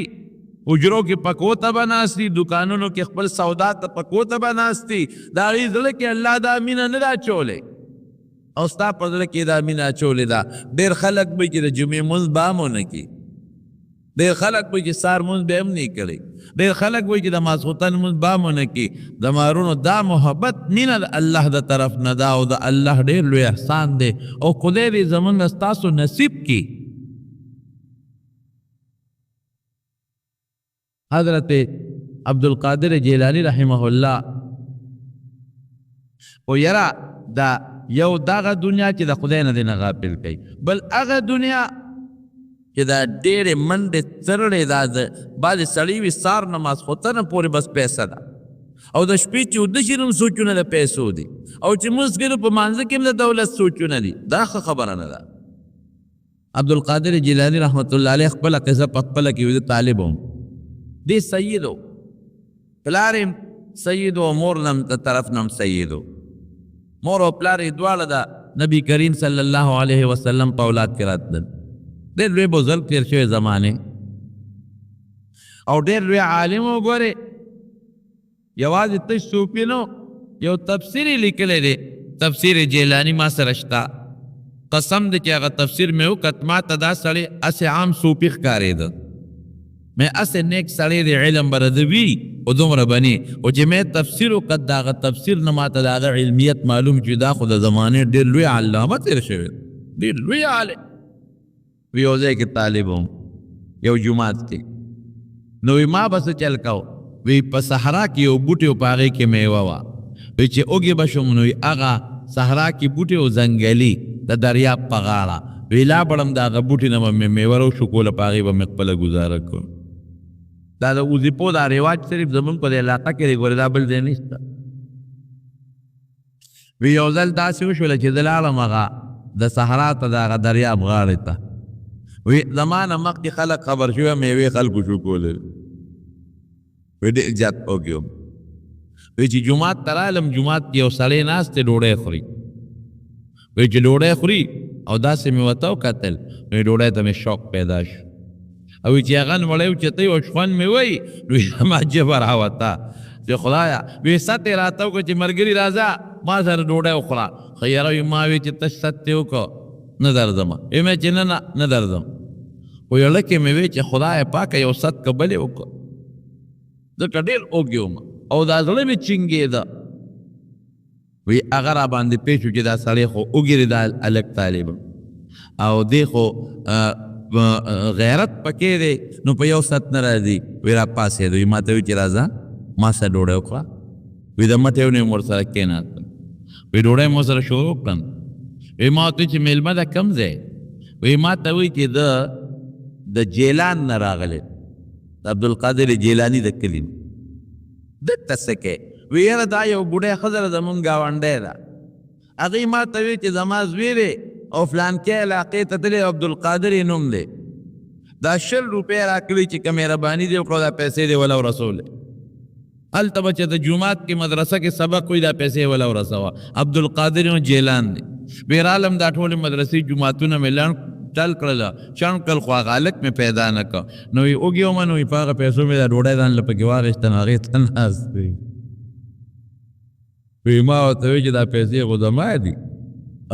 حجرو کې پکو ته به ناستي دکانونو کې خپل سودا ته پکو ته به ناستي د هغوی زړه کې الله دا مینه نه ده اچولی او ستا په زړه کې دا مینه اچولې ده. ډېر خلک به چې د جمعې مونځ به هم ونه کړي، ډېر خلک به چې سهار مونځ به هم نه کړی، ډېر خلک به چې د ماسخوتن مونځ به هم ونه کړي. د مارونو دا محبت مینه د الله د طرف نه ده او د الله ډېر لوی احسان دی او خدای دې زمونږ ستاسو نصیب کړي. حضرت عبدالقادر جیلانی رحمه الله او یرا دا یو دغه دنیا چې د خدای نه دی نه غافل کوي، بل هغه دنیا چې دا ډېرې منډې ترړې دا د بعضې سړي وي سار نه ماسخوتنه پورې بس پیسه ده او د شپې چې اوده شي نو سوچونه د پیسو دي او چې مونځ کوي نو په مانځه کې هم د دولت سوچونه دي. دا ښه خبره نه ده. عبدالقادر جیلانی رحمت الله علیه خپله قصه په خپله کې وي، د طالب هم دی سید و، پلار یې سید و، مور نم طرف نم سید و. مور او پلار یې دواړه د نبی کریم صلی الله علیه وسلم په اولاد کې راتلل. ډېر لوی بزرګ تېر شوی زمانې او ډېر لوی عالم وګورې، یوازې تش صوفي نو، یو تفسیر یې لیکلی دی، تفسیر جیلانی ما سره شته. قسم دی چې هغه تفسیر مې وکت ما ته دا سړی اسې عام صوفي ښکارېده. میں اسے نیک سړی دی علم برده وي او دومره بني او چې میں تفسیر وکړ د هغه تفسیر نه ماته د هغه علمیت معلوم چې دا خو د زمانې ډېر لوی علامه تېر شوی، ډېر لوی عالم. وی یو ځای کې طالب وم یو جومات کې، نو وی ما به څه چل کو، وی په صحرا کې یو بوټی و په هغې کې میوه وه، وی چې اوږې به شوم نو هغه صحرا کې بوټی و ځنګلي د دریاب په غاړه، وی لا بړم د هغه بوټي نه به مې میوه راوشکوله، په هغې به مې خپله ګزاره کړم. دا د وظیفو دا رواج صرف زمونږ په دې علاقه کې دی، ګورې دا بل ځای نشته. وی یو ځل داسې وشوله چې زه لاړم هغه د صحرا ته د هغه دریاب غاړې ته، وی زما نه مخکې خلک خبر شوي میوې خلکو شکولې، وی ډېر زیات اوږې وم. وی چې جومات ته رالم، جومات کې یو سړی ناست دی ډوډۍ خوري، وی چې ډوډۍ خوري او داسې مې ورته وکتل، وی ډوډۍ ته مې شوق پیدا شو او چې هغه نوړی اوچتوي او شخوند مې وایي نو زما ژبه راوته چې خدایه وی ست یې راته وکړه چې ملګري راځه ما سره ډوډۍ وخوره. خو یاره وي ما وی چې تش ست یې وکړه نه درځم، وی مې چې نه نه نه درځم. خو یړکې مې وی چې خدای پاکه یو ست که بلې وکړه، ځکه ډېر اوږې وم او دا زړه مې چینګېده. وی هغه را باندې پېښ شو چې دا سړی خو اوږې دا هلک طالب او دی خو غیرت پکې دی نو په یو ست نه راځي. وی را پاسېدو، وی ما ته وی چې راځه ما سره ډوډۍ وکړه. وی د مټې ونې مې ورسره کېناستم، وی ډوډۍ مې ورسره شروع کړم. وی ما ورته چې میلمه ده کوم ځای؟ وی ما ته وی چې د جیلان نه راغلی، د عبدالقادر جیلاني د کلي دلته څه کوې؟ وی یاره دا یو بوډۍ ښځه ده زمونږ ګاونډی ده، هغې ما ته وی چې زما زوی دی او فلانکې علاقې ته تللی عبدالقادر یې نوم دی، دا 100 روپۍ راکړي چې که مهرباني دې وکړو دا پیسې دې وله ورسولې. هلته به چې د جومات کې مدرسه کې سبق وي دا پیسې وله ورسوه. عبدالقادر جیلان دی. بې رالم دا ټولې مدرسې جوماتونه مې لنډ ټل کړله، چڼ کړل، خو هغه هلک مې پیدا نه کړ. نو وي اوږې ومه نو په هغه پیسو مې دا ډوډۍ ځان له پکې واخېسته، نو هغې ته ناست دی. وی ما ورته وی چې دا پیسې خو زما دي،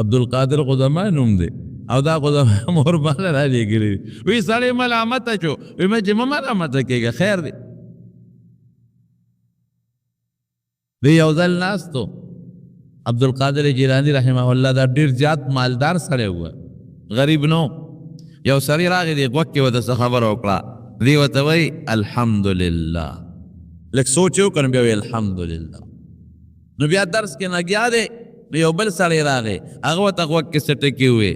عبدالقادر خو زما نوم دی او دا خو زما مور باندې رالیږلي دي. وی سړی ملامته شو، وی مې چې مه ملامته کېږه خیر دی. دی یو ځل ناستو عبدالقادر جیلانی رحمه الله دا ډېر زیات مالدار سړی و، غریب نو. یو سړی راغی دی غوږ کې ورته څه خبره وکړه، دی ورته وایي الحمدلله. لږ سوچ یې وکړ بیا وایي الحمدلله. نو بیا درس کې لګیا دی، نو یو بل سړی راغی هغه ورته غوږ کې څه ټکي ووې،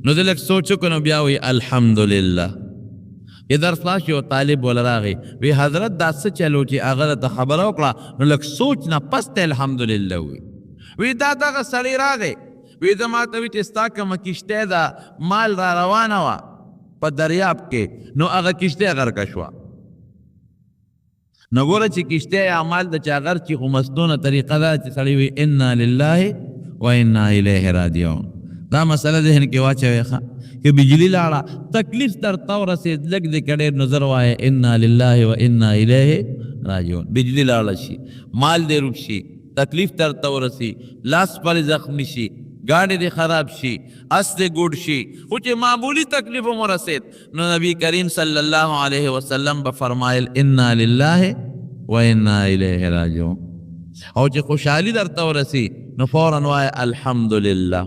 نو دی لږ سوچ وکړ نو بیا وایي الحمدلله. یہ درس لاش یو طالب ولا راغی، وی حضرت دا څه چلو چې هغه راته خبره وکړه نو لږ سوچ نه پس ته الحمدلله وی. وی دا دغه سړی راغی، وی زه ما ته وی چې ستا کومه کښتۍ ده مال را روانه وه په دریاب کې، نو هغه کښتۍ غرقه شوه. نو ګوره چې کښتۍ یا مال د چا غرق شي خو مسنونه طریقه ده چې سړی وی انا لله و انا الیه راجعون. دا مسله ذهن کې واچوئ ښه کہ بجلی لاړه تکلیف درته ورسېد لږ دې که ډېر نظر وایه انا لله و انا الیه راجعون. بجلی لاړه شي، مال دې روک شي، تکلیف درته ورسي، لاس پرې زخمی شي، گاڑی دی خراب شي، اس دی ګوډ شي، خو چې معمولی تکلیف ورسید نو نبی کریم صلی الله علیه وسلم به فرمایل انا لله و انا الیه راجعون. او چې خوشحالي درته ورسي نو فوراً وایه الحمدلله.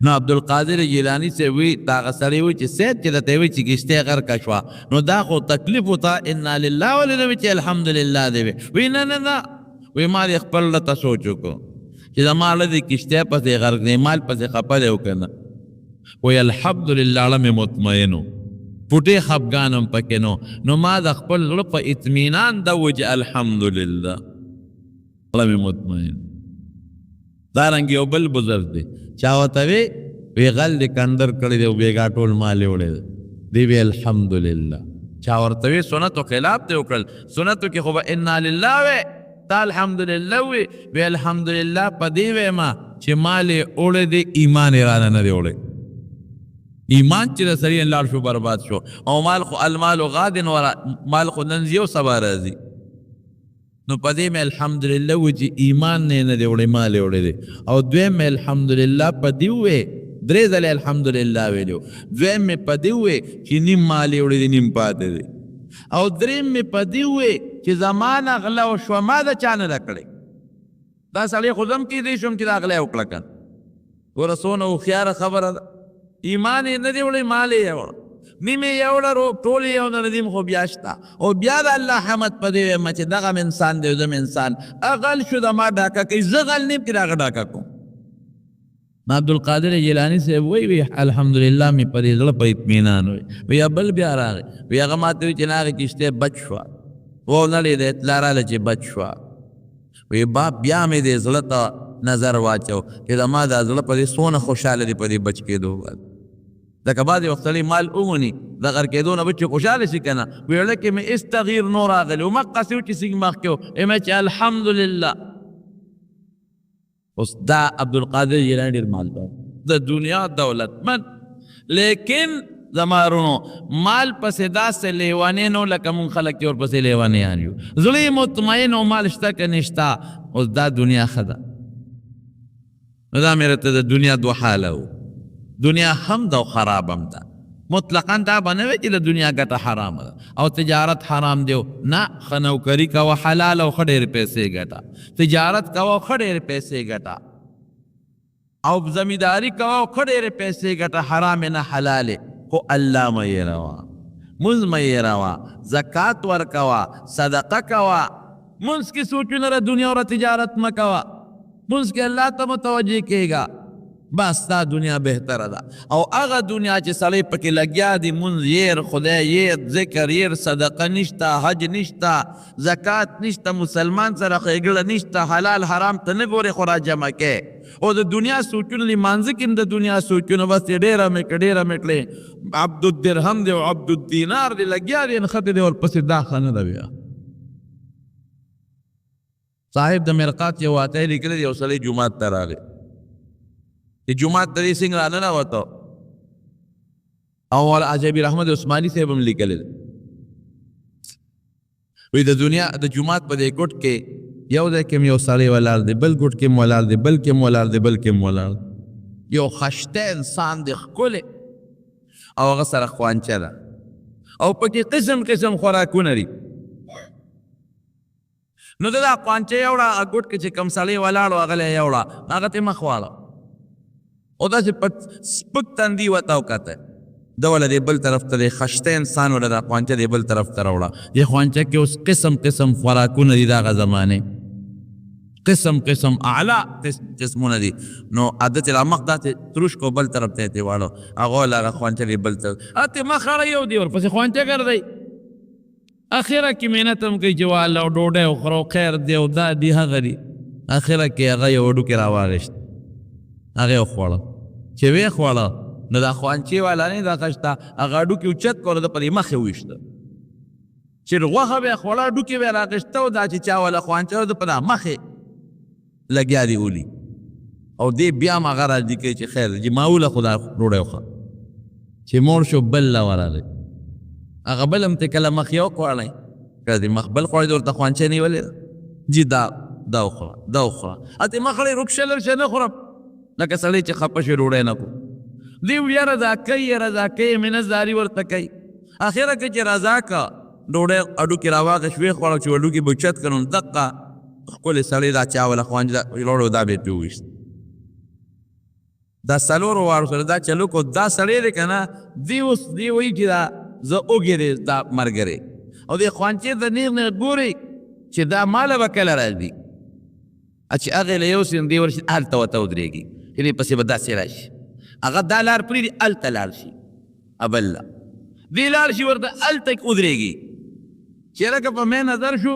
نو عبدالقادر جیلانی سے وی داغه سړی وی چې سید چې درته وی چې کشته غرقه شوه نو دا خو تکلیف وته انا لله ولې نه وی چې الحمدلله دی وی نه نه نه وی ما دې خپل ته سوچ وکړو چې زما له دې کشته پسې غرق دی مال پسې خپه دی وکنه وی الحمدلله علم مطمئنو پټې خفګانم پکې نو ما د خپل زړه په اطمینان د وجه الحمدلله علم مطمئن. دارنګ یو بل بزرګ دی چا ورته وی غل دې کندر کړی دی او بېګا ټول مال یې وړی دی وی الحمدلله. چا ورته وی سنتو خلاف دی وکړل سنتو کې خو به انا لله وی تا الحمدلله وی الحمدلله په دې ویما چې مال یې وړی دی ایمان یې رانه نه دی وړی. ایمان چې د سړي لاړ شو برباد شو او مال خو المال غادن ورا مال خو نن ځي او سبا راځي نو په دې مې الحمدلله و چې ایمان نه دی وړی مال یې وړی دی. او دویم مې الحمدلله په دې وې درې ځلې الحمدلله ویلو. دویم مې په دې وې چې نیم مال یې وړی دی نیم پاتې دی. او دریم مې په دې وې چې زمانه غله وشوه ما د چا نه ده کړې دا سړی خو زم کیدی شم چې دا غله یې وکړه که ګوره څونه هوښیاره خبره ده. ایمان یې نه دی وړی مال یې یوړه نیم یې یوړه ټول یې یو نه ندیم خو بیا شته او بیا د الله حمد په دې ویمه چې دغه م انسان دی زم انسان غل شو د ما ډاکه کوي زه غل نیم چې د هغه ډاکه کوم. عبدالقادر جیلانی صاحب وی الحمدلله مې په دې زړه په اطمینان وی بل بیا راغی وی هغه ماته وی چې نه هغې کشتې بچ شوه ونړې د اطلاع راغله چې بچ شوه وی بیا مې دې زړه ته نظر واچو چې زما دا زړه په دې څونه خوشحاله دی په دې بچ کېدو باندې لکه بعضې وخت سړی مال وموني د غر کېدو نه بچ خوشحاله شي که نه وی زړه کې مې هېڅ تغییر نو راغلی و مقاسې و چې څنګه مخکې و مې چې الحمدلله. اوس دا عبدالقادر جیلانی ډېر مالدار د دنیا دولتمند لیکن زما رونو مال پسې داسې لیوانې نو لکه مونږ خلک چې ورپسې لیوانیان یو زړه یې مطمئن او مال شته که نشته. اوس دا دنیا ښه ده نو دا مې راته د دنیا دو حاله و دنیا هم ده او خراب هم ده. مطلقا دا به نه وی چې د دنیا ګټه حرامه ده او تجارت حرام دی نه ښه نوکري کوه حلال او ښه ډېرې پیسې ګټه تجارت کوه ښه ډېرې پیسې ګټه او زمینداري کوه او ښه ډېرې پیسې ګټه حرامې نه حلالې خو الله مه هېروه مونځ مه هېروه زکات ورکوه صدقه کوه مونځ کې سوچونه ره دنیا او تجارت مه کوه مونځ کې الله ته متوجه کېږه بس دا دنیا بهتره ده. او هغه دنیا چې سړی پکې لګیا دی مونځ یېر خدای یېر ذکر یېر صدقه نشته حج نشته زکات نشته مسلمان سره ښېګړه نشته حلال حرام ته نه ګورې خو را جمع کې او د دنیا سوچونه لمانځه کې د دنیا سوچونه بس یې ډېره مې کړې ډېره مې کړې عبدالدرهم دی او عبدالدینار دی لګیا دی نښتې دی ورپسې دا ښه نه ده بیا. صاحب د مرقات یو واقعه لیکلی دی یو سړی جومات ته راغی د جومات ته دې څنګه راننوته او عجبي رحمد عثماني صاحب هم لیکلی دی وی د دنیا د جومات په دې ګوټ کې یو ځای کې یو سړی ولاړ دی بل ګوټ کې هم ولاړ دی بل کې هم ولاړ دی بل کې هم ولاړ دی یو خشته انسان دی ښکلی او هغه سره خوانچه ده او پکې قسم قسم خوراکونه دي نو دا خوانچه یوړه ګوټ کې چې کوم سړی ولاړ و هغه له یوړه هغه ته مخ واړه او داسې سپک تندي ورته وکته ده وله دې بل طرف ته دی خشته انسان وله دا خوانچه دې بل طرف ته راوړه دې خوانچه کې اوس قسم قسم خوراکونه دي د هغه زمانې قسم قسم اعلی قسمونه دي نو عادت رامخ داسې تروش کو بل طرف ته یې واړو هغه وله هغه خوانچه دې بل طرف ته مخ راړه یو دی ورپسې خوانچه ګرځئ اخره کې محنت هم کوي چې واله او ډوډۍ وخورو خیر دی او دا دی هغه دی اخره کې هغه یو وډوکې راواغېشت هغه یې وخوړه چې ویې خوړه نو دا خوانچې والا نه دا خشته هغه هډوکې اوچت کړه د په دې مخ یې وویشته چې غوښه به یې خوړه هډوکې به یې راغېشته او دا چې چا والا خوانچه د په دا مخ یې لګیا دی اولي او دې بیا هم هغه راځي کوي چې خیر چې ما اوله خو دا ډوډۍ وخوړه چې موړ شو بل له ورغی هغه بل هم ته کله مخ یې وخوړی که دې مخ بل خوړی د ورته خوانچه نیولې ده جي دا دا وخوره دا وخوره اتې مخړې رکشه لرشه نه خورم لکه سړی چې خفه شي ډوډۍ نه کړو دی یاره دا کوي رضا کوي منځداري ورته کوي اخره کې چې رضا کا ډوډۍ اډوکې راواغه شوې خوړه چې اډوکې به اوچت کړو دقه ښکلې سړی دا چاوله خوانج لوړو دا به یې پې وویست دا څلورو واړو سره دا چلو کو دا سړی دی که نه دی اوس دی وایي چې دا زه اوږې دی دا ملګری او دې خوانچې ته نیغ نیغ ګوري چې دا ماله به کله راځي چې هغې له یو سین دی ورشي هلته ورته ودرېږي چې دې پسې به داسې راشي هغه دا لار پرېږدي هلته لاړ شي بله دې لاړ شي ورته هلته ودرېږي چې لکه په مې نظر شو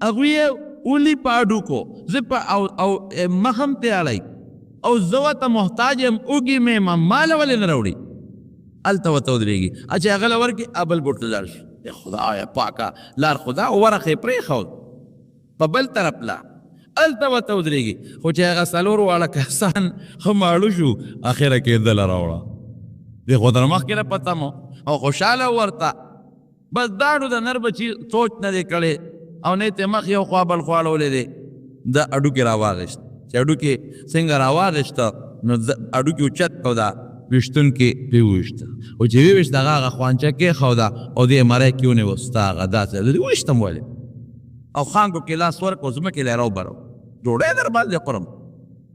هغوی یې ولي په هډوکو زه په او مخ هم تیاړی او زه ورته محتاج یم اوږې مې ماله ولې نه راوړي هلته ورته ودرېږي چې هغه له ورکړي بل ګوټ ته لاړ شي خدایا پاکه لار خدا ورخ یې پرېښود په بل طرف لا هلته ورته ودرېږي خو چې هغه څلور واړه کسان ښه ماړه شو اخره کې دله راوړه دې خو در مخکې نه پته مو او خوشحاله ورته بس داړو د نر بچي سوچ نه دی کړی او نه یې مخ یو خوا بل خوا اړولی دی د اډوکې راواغېست چې اډوکې څنګه راواغېسته نو اډوکې اوچت کړو دا ویشتونکې پرې وویشته او چې ویویشت هغه خوانچه کېښوده او دې مری کې ونیو ستا هغه داسې وویشتم ولې او خانکو کې لاس ورکړو ځمکې له یې راوبرو ډوډۍ در باندې خورم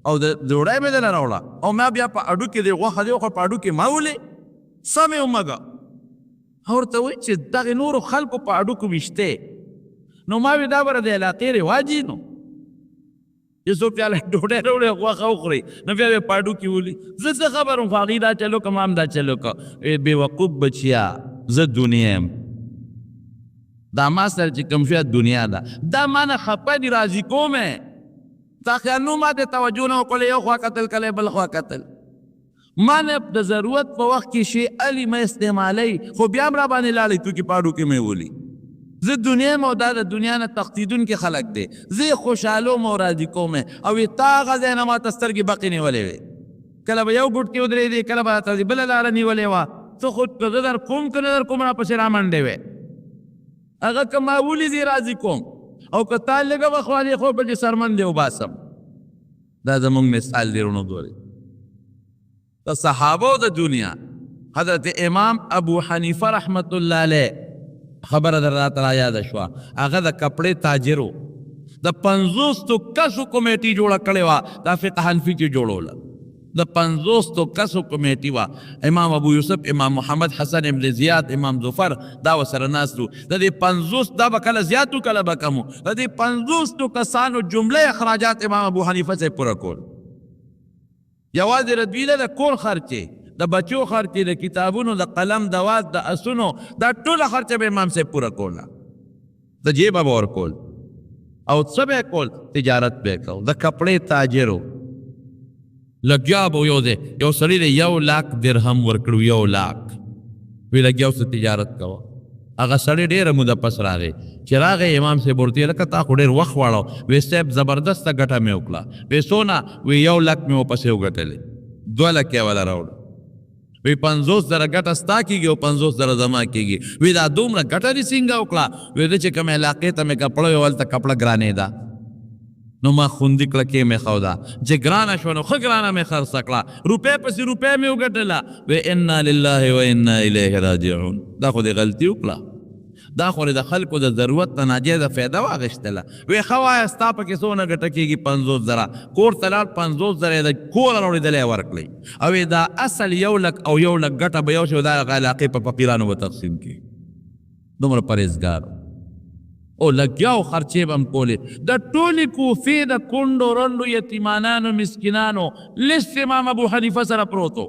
او د ډوډۍ مې دله راوړه او ما بیا په اډوکې دې غوښه دې وخوړه په اډوکې ما ولې سمې ومږه ورته وایي چې دغې نورو خلکو په اډوکو ویشتې نو ما وی دا بره د علاقې رواجي نو چې څوک پیاله ډوډۍ راوړي غوښه وخوري نو بیا به په اډوکې ولي زه څه خبر وم خو هغې دا چلو که ما هم دا چلو که بېوقوف بچیا زه دنیا یم دا ما سره چې کوم شوی دنیا ده دا ما نه خفه دي راضي کوم تا خیال نو ما ته توجه نه وکړله یو خوا کتل کلی بل خوا کتل ما نه د ضرورت په وخت کې شی علي مې استعمالی خو بیا هم را باندې لاړی تو کې پاډو کې مې ولي زه دنیا یم او دا د دنیا نه تقتیدونکي خلک دی زه یې خوشحالوم او راضي کوم او تا هغه ځای نه ما ته سترګې بقې نیولې وې کله به یو ګوټ کې ودرېدې کله به راته بله لاره نیولې وه ته خو زه در کوم که نه در کوم راپسې رامنډې وې هغه که ما ولیدې راضي کوم او که تا لږه وخت والې خو به چې سرمندې وباسم دا زمونږ مثال دی رونو ګورې د صحابو د دنیا حضرت امام ابو حنیفه رحمت الله علیه خبره در راته را یاده شوه هغه د کپړې تاجر و د 50 کسو کمیټي جوړه کړې وه دا فقه حنفي کې جوړوله د 50 کسو کمیټي وه امام ابو یوسف امام محمد حسن ابن زیاد امام ظفر دا ورسره ناست و د دې 50 دا به کله زیات و کله به کم و د دې 50 کسانو جمله اخراجات امام ابو حنیفه صاحب پوره کول یوازې ردویله د کور خرچې د بچو خرچې د کتابونو د قلم د واد د اسونو دا ټوله خرچه به امام صاحب پوره کوله د جیبه به ورکول او څه به کول تجارت به کو د کپړې تاجر و لګیا به یو دی یو سړي دی 1 لاک درهم ورکړو 1 لاک وی لګیا اوس تجارت کوه هغه سړی ډېره موده پس راغی چې راغی امام صاحب ورته لکه تا خو ډېر وخت واړو وی صاحب زبردسته ګټه مې وکړه وی څونه وی 1 لاک مې ورپسې وګټلې 2 لک یې والا راوړه وی 50 زره ګټه ستا کېږي او 50 زره زما کېږي وی دا دومره ګټه دې څنګه وکړه وی ده چې کوم علاقې ته مې کپړه وی هلته کپړه ګرانې ده نو ما خوندي کړه کې مې ښوده چې ګرانه شوه نو ښه ګرانه مې خرڅه کړه روپۍ پسې روپۍ مې وګټله وی انا لله و انا الیه راجعون دا خو دې غلطي وکړه دا خو د خلکو د ضرورت نه ناجیزه فایده واخیستله وی ښه وایه ستا پکې څونه ګټه کېږي 50 زره کور ته لاړ 50 زره یې د کوره راوړېدلی ورکړئ او دا اصل 1 لک او 1 لک ګټه به یو شي دا هغه علاقې په فقیرانو به تقسیم کړي دومره پرهیزګار او لګیاو خرچې به هم کولې د ټولې کوفې د کونډو رنډو یتیمانانو مسکینانو لست امام ابو حنیفه سره پروت و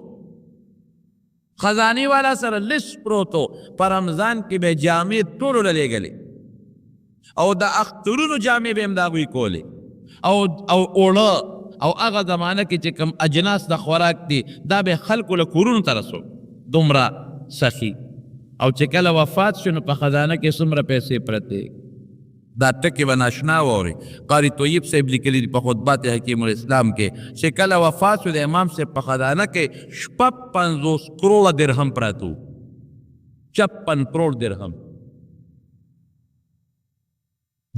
خزانې والا سره لست پروت و په رمضان کې به جامې ټولو له لېږلې او د اخترونو جامې به هم د هغوی کولې او اوړه او هغه زمانه کې چې کوم اجناس د خوراک دي دا به خلکو له کورونو ته رسو دومره سخي او چې کله وفات شو نو په خزانه کې څومره پیسې پرتې دا ټکي به ناشنا واوري قاری طیب صاحب لیکلي دي په خطبات حکیم الاسلام کې چې کله وفات شو د امام صاحب په خزانه کې 56 کروڑه درهم پراته 56 کروڑ درهم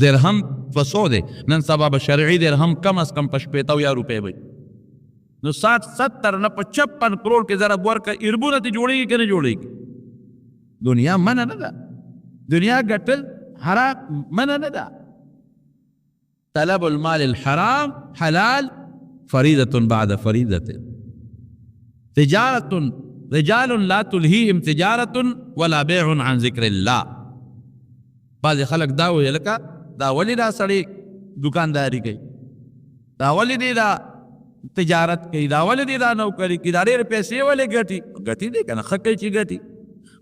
درهم په 100 دی، نن سبا به شرعي درهم کم از کم په 80 روپۍ وي. نو 60 70 نه په 56 کروڑ کې ضرب ورکړه، اربونه ته جوړېږي که نه جوړېږي؟ دنیا منع نه ده، دنیا ګټل حرام منع نه ده. طلب المال الحرام حلال فريضة بعد فريضة. تجارة رجال لا تلهيهم تجارة ولا بيع عن ذكر الله. بعض خلق دا وی لکه دا ولی دا سړی دکانداری کوي، دا ولی دی دا تجارت کوي، دا ولی دی دا نوکری کوي، دا ډېر پیسې ولی ګټي دی که نه؟ ښه کوي چې ګټي.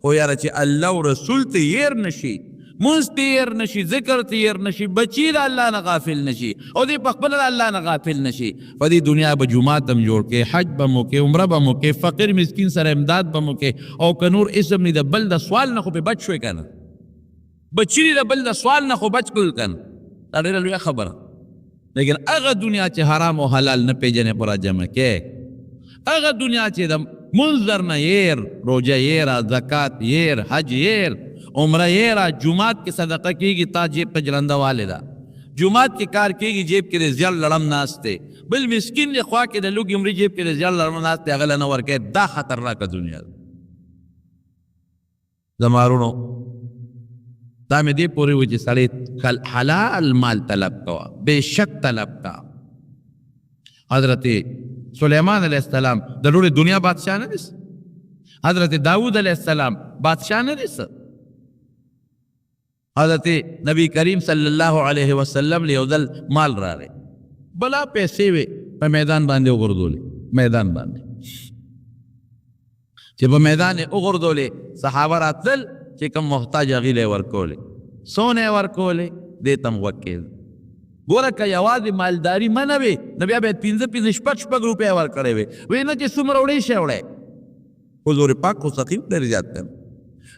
خو یاره چې الله او رسول ته هیر نشي، منځ ته هیر نشي، ذکر ته هیر نشي، بچي د الله نه غافل نشي او دی په خپله د الله نه غافل نشي، په دې دنیا به جومات هم جوړ کې، حج به مو کې، عمره به مو کې، فقیر مسکین سره امداد به مو کې، او که نور اسم نه د بل د سوال نه خو پې بچ شوی که نه؟ بچی د بل د سوال نه خو بچ کړل که نه؟ دا ډېره لویه خبره. لیکن هغه دنیا چې حرام او حلال نه پېژنې پوره جمع کې، هغه دنیا چې د منظر نه هیر، روژه هیره، زکات هیر، حج هیر، عمره هیره، جمعات کې صدقه کېږي، تا جیب ته جلنده والې ده، جمعات کې کار کېږي، جیب کې د زیړ لړم ناست دی، بل مسکین دی خوا کې د لوږې مري جیب کې د زیړ لړم ناست دی، هغه له نه ورکوي. دا خطرناکه دنیا ده. زما وروڼو دا مې دې پورې و چې سړی حلال مال طلب کوه، بے شک طلب کا. حضرت سلیمان علیہ السلام د ټولې دنیا بادشاہ نه دی، حضرت داود علیہ السلام بادشاہ نه دی، حضرت نبی کریم صلی الله علیه وسلم له یو ځل مال راغی، بلا پیسې وې په میدان باندې وغورځولې، میدان باندې چې په میدان یې وغورځولې، صحابه راتلل چې کوم محتاج هغې له یې ورکولې، څونه یې ورکولې، دې ته م وکیل. ګوره که یوازې مالداري منه وې نو بیا باید 5 شپږ روپۍ ورکړی وې، وې نه چې څومره وړی شی وړی. حضور پاک خو سخي ډېر زیات دی.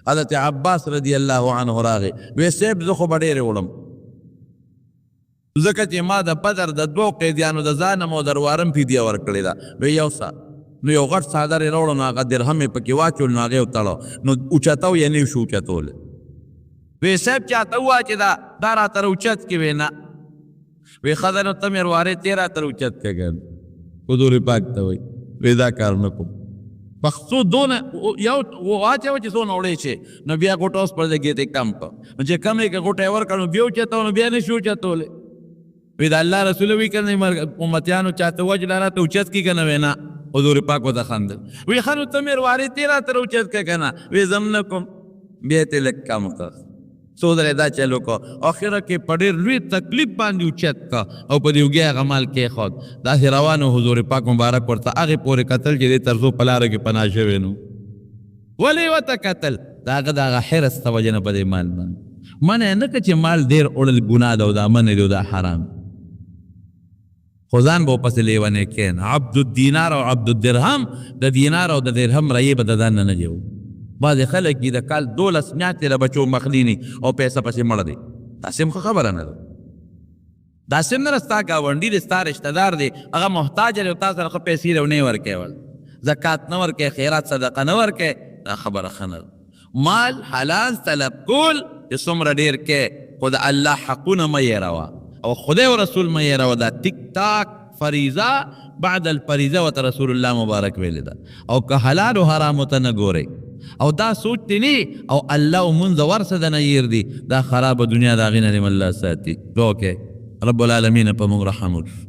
حضرت عباس رضی الله عنه راغی، وی صاحب زه خو به ډېرې وړم، ځکه چې ما د بدر د 2 قیدیانو د ځانم او دروارم فدیه ورکړې ده. وی یو څه نو یو غټ څادر یې راوړو، نو هغه درهم یې پکې واچول، نو هغې وتړو، نو اوچتو یې نه شو اوچتولی. وی صاحب چاته ووایه چې دا راته اوچت کې وی نه، وی ښځه نو ته مې وارې ته یې راته اوچت کې ګڼ. حضور پاک ته وی وی دا کار نه کوم، پښتو دونه یو واچوه چې څونه وړی شي، نو بیا ګوټه اوس پر ځای ته کم کړه، نو چې کم یې که ګوټه یې ورکړه نو بیا اوچتو، نو بیا نه شي اوچتولی. وی د الله رسول وی که نه امتیانو چاته ووایه چې دا راته اوچت کړي که نه؟ وی نه. حضور پاک ورته خندل، وی ښه نو ته مې وارې ته یې راته اوچت کړه که نه؟ وی زه هم نه کوم. بیا یې ته لږ کم کړه، څو ځله دا چل وکړه، اخره کې په ډېر لوی تکلیف باندې اوچت کړه او په دې اوږې هغه مال کېښود. داسې روان و، حضور پاک مبارک ورته هغې پورې کتل چې دې تر څو په لاره کې پناه شوی نو. ولې یې ورته کتل؟ د هغه د هغه حرص ته وجه نه په دې مال باندې منع یې نه کړه چې مال ډېر وړل ګناه ده او دا منع دی او دا حرام، خو ځان به ورپسې لیونی کښېنه. عبد الدینار او عبد الدرهم، د دینار او د درهم رایې به د ځان نه جوړ. بعضې خلک دي د کال 12 میاشتې له بچو مخلیني او پیسه پسې مړه دی. داسې هم ښه خبره نه ده، داسې هم نه ده ستا ګاونډي دی، ستا رشته دار دی، هغه محتاج دی او تا سره ښه پیسې دی او نه یې ورکول، زکات نه ورکوې، خیرات صدقه نه ورکوې، دا خبره ښه نه ده. مال حلال طلب کول چې څومره ډېر کې، خو د الله حقونه مه هېروه او خدای او رسول مه هېروه. دا ټیک ټاک فریضه بعد الفریضه ورته رسول الله مبارک ویلې ده. او که حلال او حرامو ته نه ګورئ او دا سوچ دی نه او الله او منځ ورسه د نه هېر دي، دا خرابه دنیا د هغې نه دې الله ساتي. دعا وکړئ رب العالمین په موږ رحم وکړي.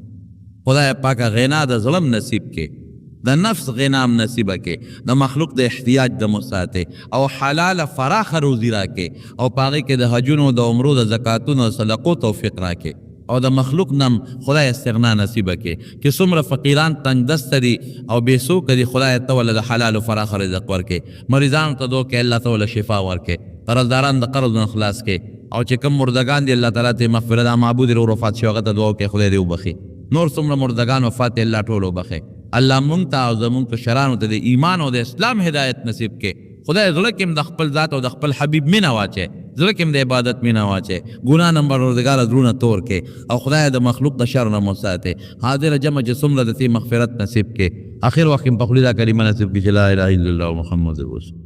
خدای پاکه غنا د زړه نصیب کې، د نفس غنام نصیبه کې، د مخلوق د احتیاج د مساته او حلال فراخ روزی راکې او پاغې کې د حجونو د عمرو د زکاتونو صدقو توفیق راکې او د مخلوق نم خدای استغنا نصیبه کې چې څومره فقیران تنگ دسته دي او بېڅوکه دي، خدای ته ول د حلال فراخ رزق ورکې، مریضانو ته دعا کې الله ته ول شفا ورکې، قرضداران د قرض نه خلاص کې، او چې کوم مردگان دي الله تعالی ته مغفرت، معبود رو وفات شوی هغه ته دعا کې خدای دې وبخي، نور څومره مردگان وفات الله ټول وبخي. الله مونږ ته او زمونږ کشرانو ته د ایمان او د اسلام هدایت نصیب کې. خدای زړه کې هم د خپل ذات او د خپل حبیب مینه واچوي، زړه کې هم د عبادت مینه واچوي، ګناه نه پروردګاره زړونه تور کې او خدای د مخلوق د شر نه مو ساتي. حاضره جمع چې څومره د دې مغفرت نصیب کې. آخر وخت په خپل دا کلمه نصیب کې چې لا اله الا الله محمد رسول